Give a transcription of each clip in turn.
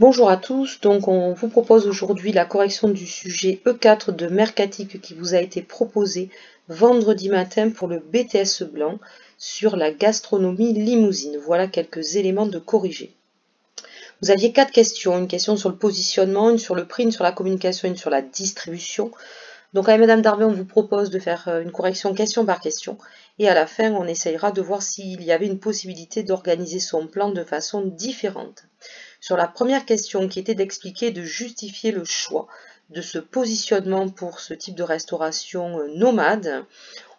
Bonjour à tous, donc on vous propose aujourd'hui la correction du sujet E4 de Mercatique qui vous a été proposé vendredi matin pour le BTS blanc sur la gastronomie limousine. Voilà quelques éléments de corriger. Vous aviez 4 questions, une question sur le positionnement, une sur le prix, une sur la communication, une sur la distribution. Donc avec Madame Darby, on vous propose de faire une correction question par question et à la fin, on essayera de voir s'il y avait une possibilité d'organiser son plan de façon différente. Sur la première question qui était d'expliquer et de justifier le choix de ce positionnement pour ce type de restauration nomade,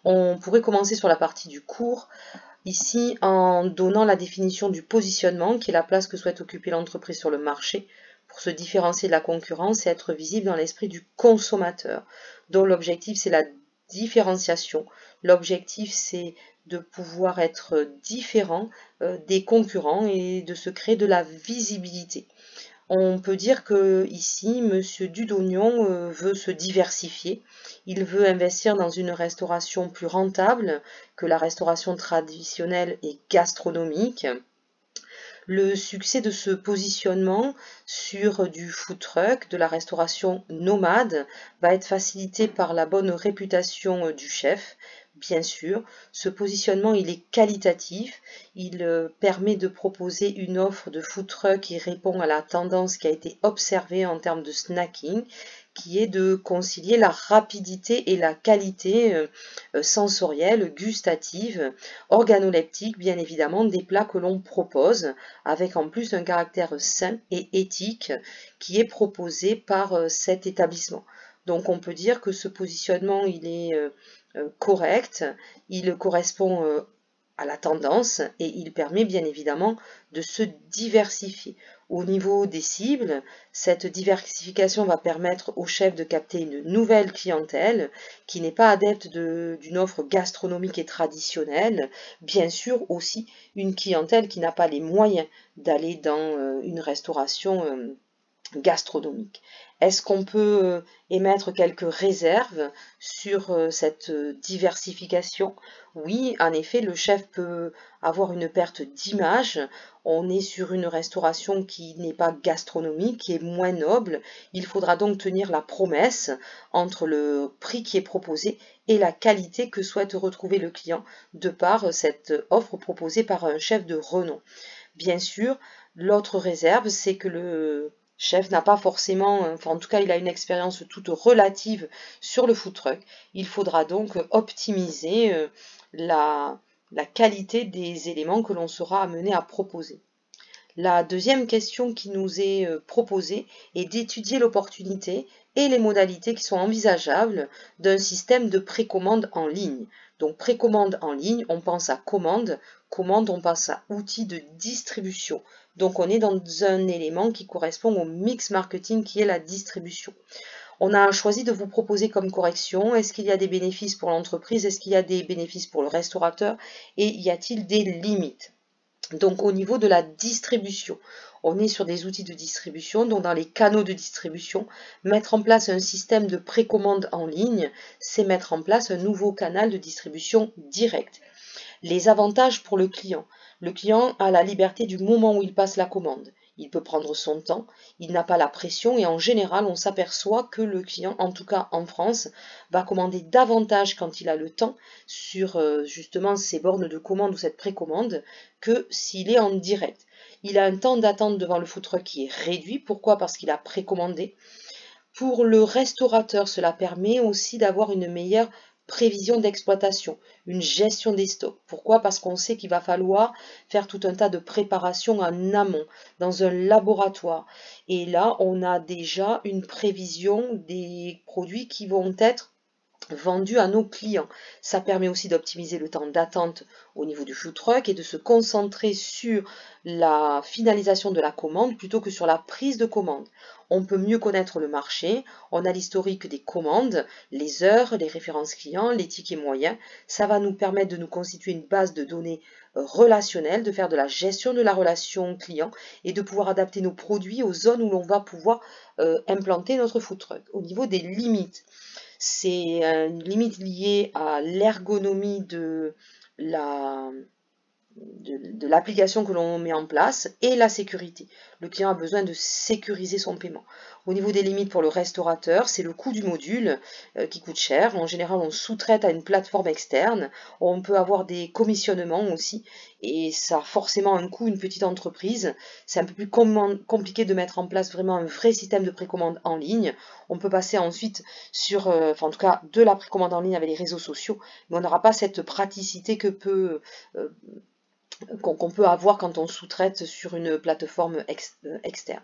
on pourrait commencer sur la partie du cours, ici en donnant la définition du positionnement, qui est la place que souhaite occuper l'entreprise sur le marché, pour se différencier de la concurrence et être visible dans l'esprit du consommateur, dont l'objectif c'est la différenciation. L'objectif c'est de pouvoir être différent des concurrents et de se créer de la visibilité. On peut dire que ici, Monsieur Dudognon veut se diversifier. Il veut investir dans une restauration plus rentable que la restauration traditionnelle et gastronomique. Le succès de ce positionnement sur du food truck, de la restauration nomade, va être facilité par la bonne réputation du chef. Bien sûr, ce positionnement il est qualitatif, il permet de proposer une offre de food truck qui répond à la tendance qui a été observée en termes de snacking, qui est de concilier la rapidité et la qualité sensorielle, gustative, organoleptique bien évidemment des plats que l'on propose, avec en plus un caractère sain et éthique qui est proposé par cet établissement. Donc on peut dire que ce positionnement il est correct, il correspond à la tendance et il permet bien évidemment de se diversifier. Au niveau des cibles, cette diversification va permettre au chef de capter une nouvelle clientèle qui n'est pas adepte d'une offre gastronomique et traditionnelle, bien sûr aussi une clientèle qui n'a pas les moyens d'aller dans une restauration gastronomique. Est-ce qu'on peut émettre quelques réserves sur cette diversification? Oui, en effet, le chef peut avoir une perte d'image. On est sur une restauration qui n'est pas gastronomique, qui est moins noble. Il faudra donc tenir la promesse entre le prix qui est proposé et la qualité que souhaite retrouver le client de par cette offre proposée par un chef de renom. Bien sûr, l'autre réserve, c'est que le chef n'a pas forcément, enfin en tout cas il a une expérience toute relative sur le food truck. Il faudra donc optimiser la qualité des éléments que l'on sera amené à proposer. La deuxième question qui nous est proposée est d'étudier l'opportunité et les modalités qui sont envisageables d'un système de précommande en ligne. Donc précommande en ligne, on pense à commande, commande on pense à outils de distribution. Donc on est dans un élément qui correspond au mix marketing qui est la distribution. On a choisi de vous proposer comme correction, est-ce qu'il y a des bénéfices pour l'entreprise, est-ce qu'il y a des bénéfices pour le restaurateur et y a-t-il des limites? Donc au niveau de la distribution, on est sur des outils de distribution, donc dans les canaux de distribution, mettre en place un système de précommande en ligne, c'est mettre en place un nouveau canal de distribution direct. Les avantages pour le client. Le client a la liberté du moment où il passe la commande. Il peut prendre son temps, il n'a pas la pression et en général on s'aperçoit que le client, en tout cas en France, va commander davantage quand il a le temps sur justement ces bornes de commande ou cette précommande que s'il est en direct. Il a un temps d'attente devant le food truck qui est réduit. Pourquoi? Parce qu'il a précommandé. Pour le restaurateur, cela permet aussi d'avoir une meilleure prévision d'exploitation, une gestion des stocks. Pourquoi? Parce qu'on sait qu'il va falloir faire tout un tas de préparations en amont, dans un laboratoire. Et là, on a déjà une prévision des produits qui vont être vendus à nos clients. Ça permet aussi d'optimiser le temps d'attente au niveau du food truck et de se concentrer sur la finalisation de la commande plutôt que sur la prise de commande. On peut mieux connaître le marché, on a l'historique des commandes, les heures, les références clients, les tickets moyens. Ça va nous permettre de nous constituer une base de données relationnelle, de faire de la gestion de la relation client et de pouvoir adapter nos produits aux zones où l'on va pouvoir implanter notre food truck. Au niveau des limites, c'est une limite liée à l'ergonomie de la de l'application que l'on met en place et la sécurité. Le client a besoin de sécuriser son paiement. Au niveau des limites pour le restaurateur, c'est le coût du module qui coûte cher. En général, on sous-traite à une plateforme externe. On peut avoir des commissionnements aussi et ça a forcément un coût, une petite entreprise. C'est un peu plus compliqué de mettre en place vraiment un vrai système de précommande en ligne. On peut passer ensuite sur, en tout cas, de la précommande en ligne avec les réseaux sociaux, mais on n'aura pas cette praticité qu'on peut avoir quand on sous-traite sur une plateforme externe.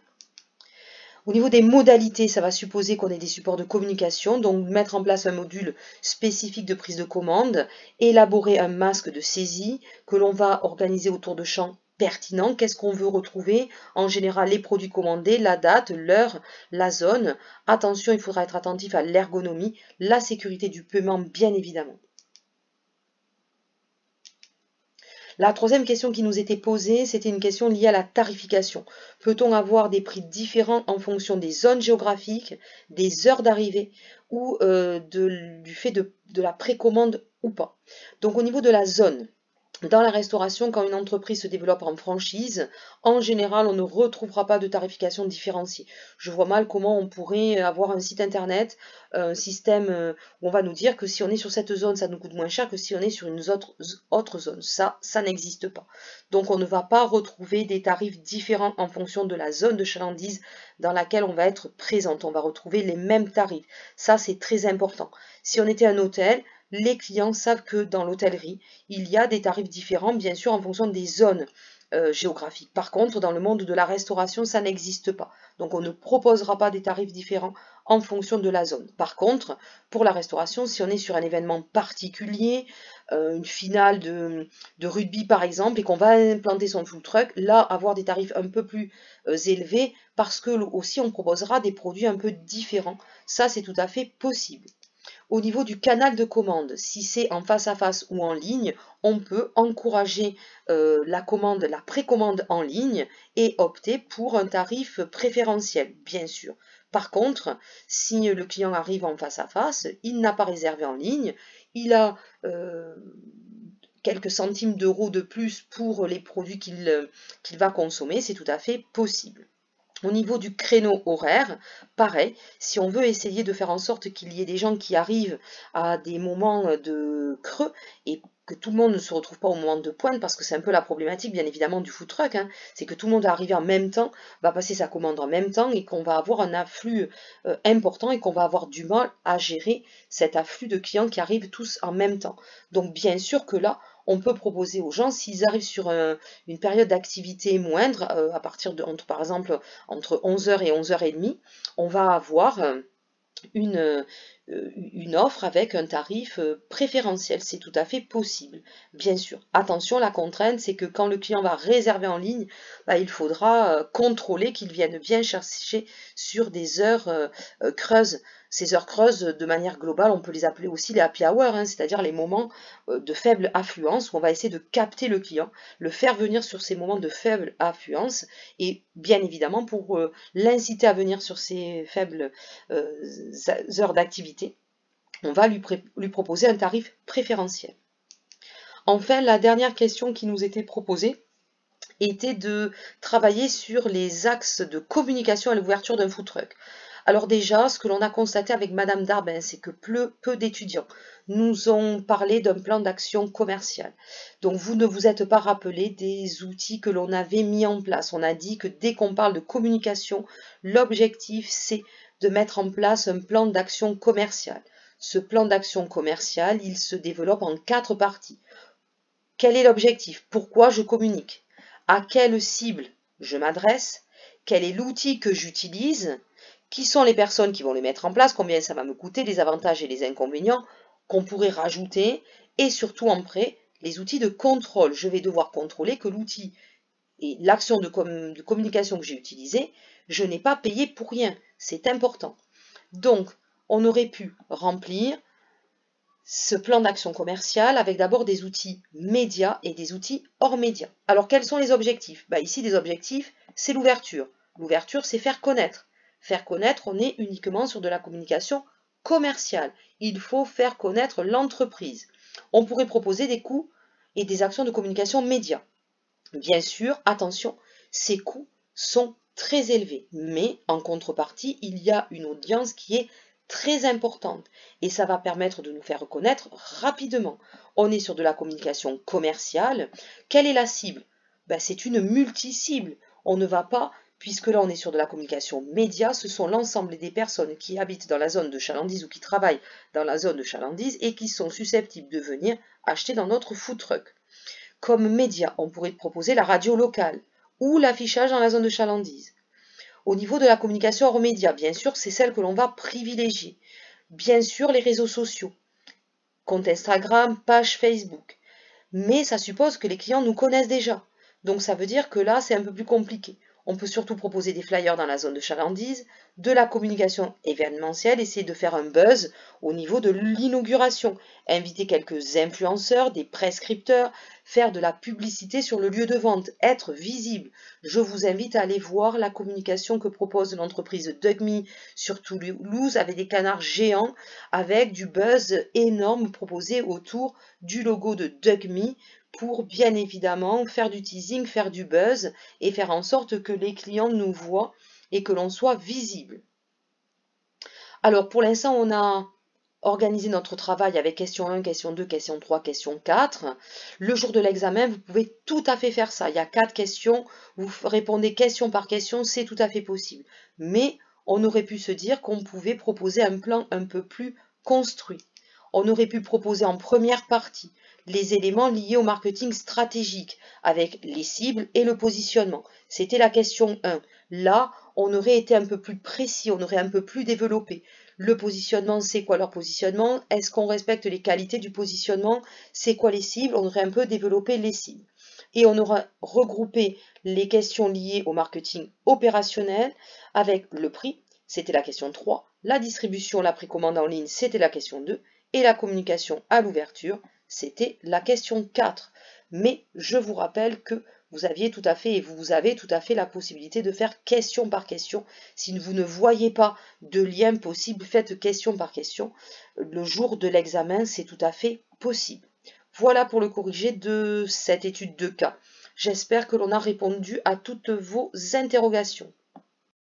Au niveau des modalités, ça va supposer qu'on ait des supports de communication, donc mettre en place un module spécifique de prise de commande, élaborer un masque de saisie que l'on va organiser autour de champs pertinents. Qu'est-ce qu'on veut retrouver? En général, les produits commandés, la date, l'heure, la zone. Attention, il faudra être attentif à l'ergonomie, la sécurité du paiement, bien évidemment. La troisième question qui nous était posée, c'était une question liée à la tarification. Peut-on avoir des prix différents en fonction des zones géographiques, des heures d'arrivée ou du fait de la précommande ou pas? Donc au niveau de la zone, dans la restauration, quand une entreprise se développe en franchise, en général, on ne retrouvera pas de tarification différenciée. Je vois mal comment on pourrait avoir un site internet, un système où on va nous dire que si on est sur cette zone, ça nous coûte moins cher que si on est sur une autre zone. Ça n'existe pas. Donc on ne va pas retrouver des tarifs différents en fonction de la zone de chalandise dans laquelle on va être présente. On va retrouver les mêmes tarifs. Ça, c'est très important. Si on était un hôtel, les clients savent que dans l'hôtellerie, il y a des tarifs différents, bien sûr, en fonction des zones géographiques. Par contre, dans le monde de la restauration, ça n'existe pas. Donc, on ne proposera pas des tarifs différents en fonction de la zone. Par contre, pour la restauration, si on est sur un événement particulier, une finale de rugby par exemple, et qu'on va implanter son food truck, là, avoir des tarifs un peu plus élevés, parce que aussi on proposera des produits un peu différents. Ça, c'est tout à fait possible. Au niveau du canal de commande, si c'est en face à face ou en ligne, on peut encourager la précommande en ligne et opter pour un tarif préférentiel, bien sûr. Par contre, si le client arrive en face à face, il n'a pas réservé en ligne, il a quelques centimes d'euros de plus pour les produits qu'il va consommer, c'est tout à fait possible. Au niveau du créneau horaire, pareil, si on veut essayer de faire en sorte qu'il y ait des gens qui arrivent à des moments de creux et que tout le monde ne se retrouve pas au moment de pointe, parce que c'est un peu la problématique bien évidemment du food truck, hein, c'est que tout le monde va arriver en même temps, va passer sa commande en même temps et qu'on va avoir un afflux important et qu'on va avoir du mal à gérer cet afflux de clients qui arrivent tous en même temps. Donc bien sûr que là, on peut proposer aux gens, s'ils arrivent sur une période d'activité moindre, à partir de, par exemple, entre 11h et 11h30, on va avoir une offre avec un tarif préférentiel. C'est tout à fait possible, bien sûr. Attention, la contrainte, c'est que quand le client va réserver en ligne, il faudra contrôler qu'il vienne bien chercher sur des heures creuses. Ces heures creuses, de manière globale, on peut les appeler aussi les happy hours, hein, c'est-à-dire les moments de faible affluence où on va essayer de capter le client, le faire venir sur ces moments de faible affluence et bien évidemment pour l'inciter à venir sur ces faibles heures d'activité, on va lui proposer un tarif préférentiel. Enfin, la dernière question qui nous était proposée était de travailler sur les axes de communication à l'ouverture d'un food truck. Alors déjà, ce que l'on a constaté avec Madame Darbin, c'est que peu d'étudiants nous ont parlé d'un plan d'action commercial. Donc vous ne vous êtes pas rappelé des outils que l'on avait mis en place. On a dit que dès qu'on parle de communication, l'objectif c'est de mettre en place un plan d'action commercial. Ce plan d'action commercial, il se développe en 4 parties. Quel est l'objectif? Pourquoi je communique? À quelle cible je m'adresse? Quel est l'outil que j'utilise? Qui sont les personnes qui vont le mettre en place? Combien ça va me coûter? Les avantages et les inconvénients qu'on pourrait rajouter? Et surtout en prêt, les outils de contrôle. Je vais devoir contrôler que l'outil et l'action de communication que j'ai utilisée, je n'ai pas payé pour rien. C'est important. Donc, on aurait pu remplir ce plan d'action commerciale avec d'abord des outils médias et des outils hors médias. Alors, quels sont les objectifs? Ici, les objectifs, c'est l'ouverture. L'ouverture, c'est faire connaître. Faire connaître, on est uniquement sur de la communication commerciale. Il faut faire connaître l'entreprise. On pourrait proposer des coûts et des actions de communication médias. Bien sûr, attention, ces coûts sont très élevés, mais en contrepartie, il y a une audience qui est très importante et ça va permettre de nous faire reconnaître rapidement. On est sur de la communication commerciale. Quelle est la cible? Ben, c'est une multi-cible. On ne va pas, puisque là on est sur de la communication média, ce sont l'ensemble des personnes qui habitent dans la zone de chalandise ou qui travaillent dans la zone de chalandise et qui sont susceptibles de venir acheter dans notre food truck. Comme média, on pourrait proposer la radio locale ou l'affichage dans la zone de chalandise. Au niveau de la communication hors média, bien sûr, c'est celle que l'on va privilégier. Bien sûr, les réseaux sociaux, compte Instagram, page Facebook. Mais ça suppose que les clients nous connaissent déjà. Donc ça veut dire que là, c'est un peu plus compliqué. On peut surtout proposer des flyers dans la zone de chalandise, de la communication événementielle, essayer de faire un buzz au niveau de l'inauguration, inviter quelques influenceurs, des prescripteurs, faire de la publicité sur le lieu de vente, être visible. Je vous invite à aller voir la communication que propose l'entreprise DugMe sur Toulouse avec des canards géants, avec du buzz énorme proposé autour du logo de DugMe pour bien évidemment faire du teasing, faire du buzz et faire en sorte que les clients nous voient et que l'on soit visible. Alors pour l'instant, on a organisé notre travail avec question 1, question 2, question 3, question 4. Le jour de l'examen, vous pouvez tout à fait faire ça. Il y a 4 questions, vous répondez question par question, c'est tout à fait possible. Mais on aurait pu se dire qu'on pouvait proposer un plan un peu plus construit. On aurait pu proposer en première partie les éléments liés au marketing stratégique avec les cibles et le positionnement. C'était la question 1. Là, on aurait été un peu plus précis, on aurait un peu plus développé. Le positionnement, c'est quoi leur positionnement? Est-ce qu'on respecte les qualités du positionnement? C'est quoi les cibles? On aurait un peu développé les cibles. Et on aura regroupé les questions liées au marketing opérationnel avec le prix, c'était la question 3, la distribution, la précommande en ligne, c'était la question 2, et la communication à l'ouverture, c'était la question 4. Mais je vous rappelle que vous aviez tout à fait et vous avez tout à fait la possibilité de faire question par question. Si vous ne voyez pas de lien possible, faites question par question. Le jour de l'examen, c'est tout à fait possible. Voilà pour le corrigé de cette étude de cas. J'espère que l'on a répondu à toutes vos interrogations.